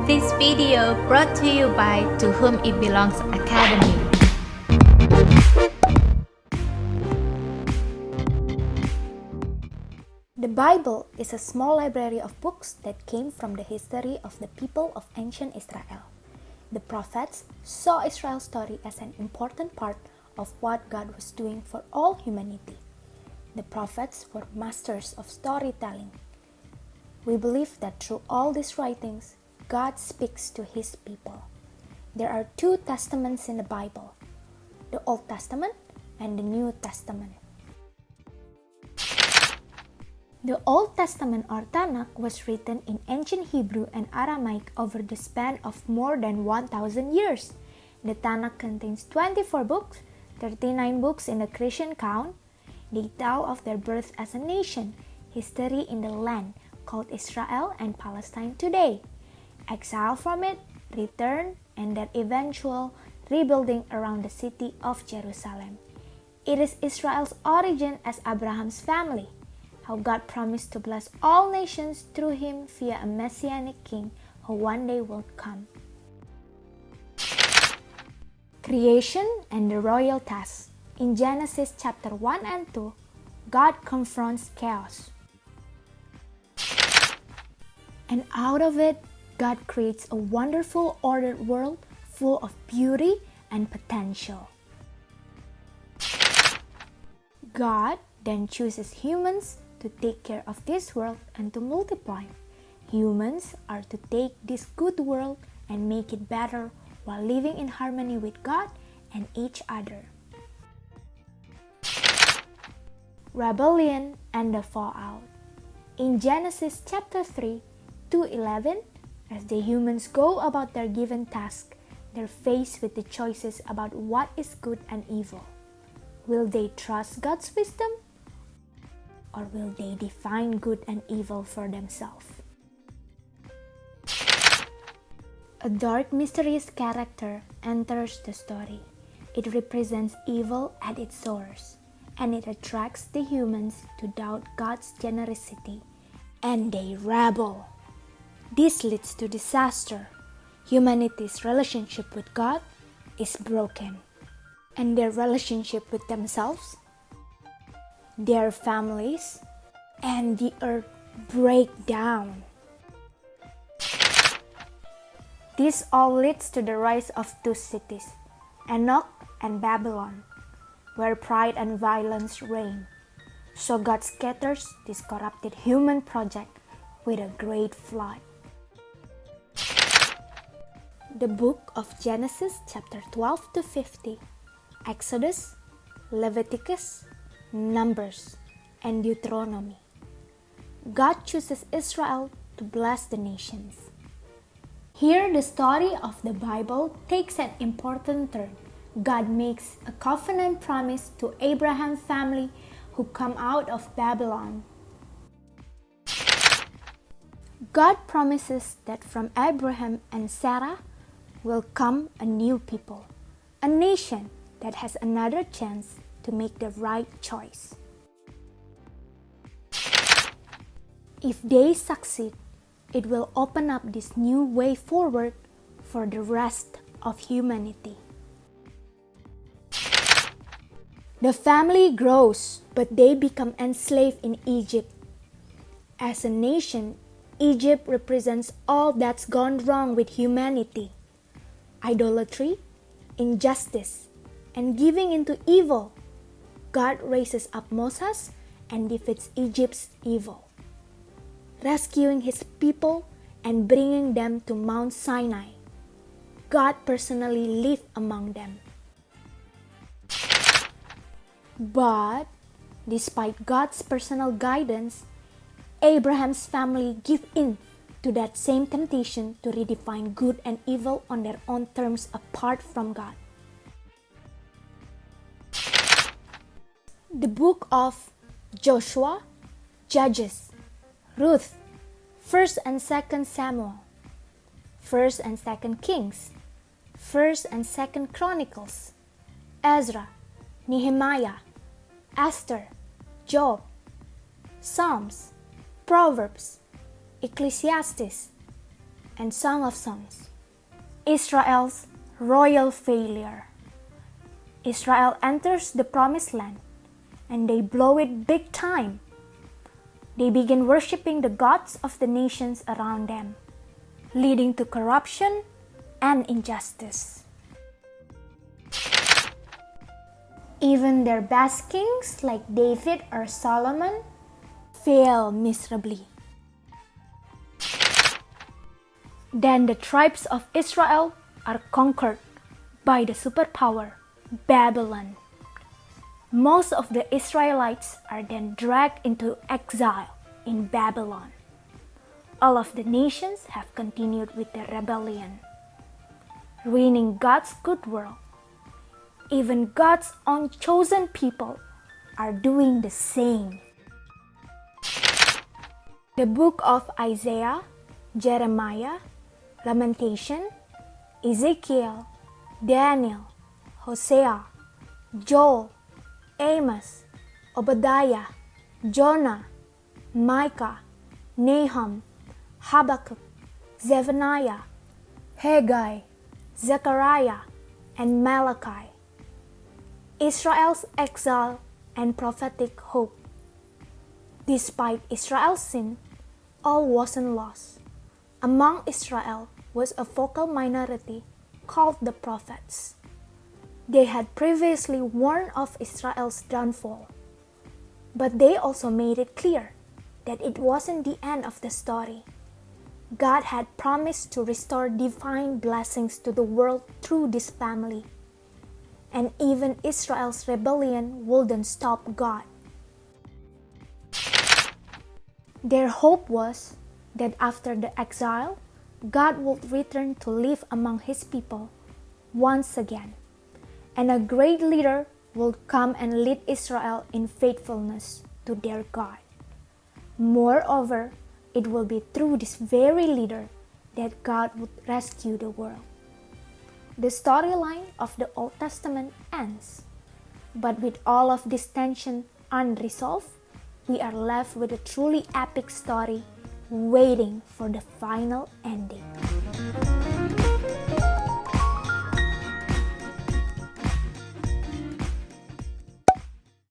This video brought to you by To Whom It Belongs Academy. The Bible is a small library of books that came from the history of the people of ancient Israel. The prophets saw Israel's story as an important part of what God was doing for all humanity. The prophets were masters of storytelling. We believe that through all these writings, God speaks to His people. There are two testaments in the Bible, the Old Testament and the New Testament. The Old Testament or Tanakh was written in ancient Hebrew and Aramaic over the span of more than 1,000 years. The Tanakh contains 24 books, 39 books in the Christian count. They tell of their birth as a nation, history in the land called Israel and Palestine today, exile from it, return, and their eventual rebuilding around the city of Jerusalem. It is Israel's origin as Abraham's family, how God promised to bless all nations through him via a messianic king who one day will come. Creation and the royal task. In Genesis chapter 1 and 2, God confronts chaos. And out of it, God creates a wonderful ordered world full of beauty and potential. God then chooses humans to take care of this world and to multiply. Humans are to take this good world and make it better while living in harmony with God and each other. Rebellion and the fallout. In Genesis chapter 3, 2:11, as the humans go about their given task, they're faced with the choices about what is good and evil. Will they trust God's wisdom? Or will they define good and evil for themselves? A dark, mysterious character enters the story. It represents evil at its source, and it attracts the humans to doubt God's generosity, and they rebel. This leads to disaster. Humanity's relationship with God is broken, and their relationship with themselves, their families, and the earth break down. This all leads to the rise of two cities, Enoch and Babylon, where pride and violence reign. So God scatters this corrupted human project with a great flood. The book of Genesis chapter 12 to 50, Exodus, Leviticus, Numbers, and Deuteronomy. God chooses Israel to bless the nations. Here the story of the Bible takes an important turn. God makes a covenant promise to Abraham's family who come out of Babylon. God promises that from Abraham and Sarah will come a new people, a nation that has another chance to make the right choice. If they succeed, it will open up this new way forward for the rest of humanity. The family grows, but they become enslaved in Egypt. As a nation, Egypt represents all that's gone wrong with humanity: idolatry, injustice, and giving into evil. God raises up Moses and defeats Egypt's evil, rescuing his people and bringing them to Mount Sinai. God personally lived among them. But despite God's personal guidance, Abraham's family give in to that same temptation to redefine good and evil on their own terms apart from God. The book of Joshua, Judges, Ruth, 1st and 2nd Samuel, 1st and 2nd Kings, 1st and 2nd Chronicles, Ezra, Nehemiah, Esther, Job, Psalms, Proverbs, Ecclesiastes, and Song of Songs. Israel's royal failure. Israel enters the promised land and they blow it big time. They begin worshiping the gods of the nations around them, leading to corruption and injustice. Even their best kings like David or Solomon fail miserably. Then the tribes of Israel are conquered by the superpower Babylon. Most of the Israelites are then dragged into exile in Babylon. All of the nations have continued with their rebellion, ruining God's good world. Even God's own chosen people are doing the same. The book of Isaiah, Jeremiah, Lamentation, Ezekiel, Daniel, Hosea, Joel, Amos, Obadiah, Jonah, Micah, Nahum, Habakkuk, Zephaniah, Haggai, Zechariah, and Malachi. Israel's exile and prophetic hope. Despite Israel's sin, all wasn't lost. Among Israel was a vocal minority called the prophets. They had previously warned of Israel's downfall, but they also made it clear that it wasn't the end of the story. God had promised to restore divine blessings to the world through this family, and even Israel's rebellion wouldn't stop God. Their hope was that after the exile, God would return to live among His people once again, and a great leader would come and lead Israel in faithfulness to their God. Moreover, it will be through this very leader that God would rescue the world. The storyline of the Old Testament ends, but with all of this tension unresolved, we are left with a truly epic story waiting for the final ending.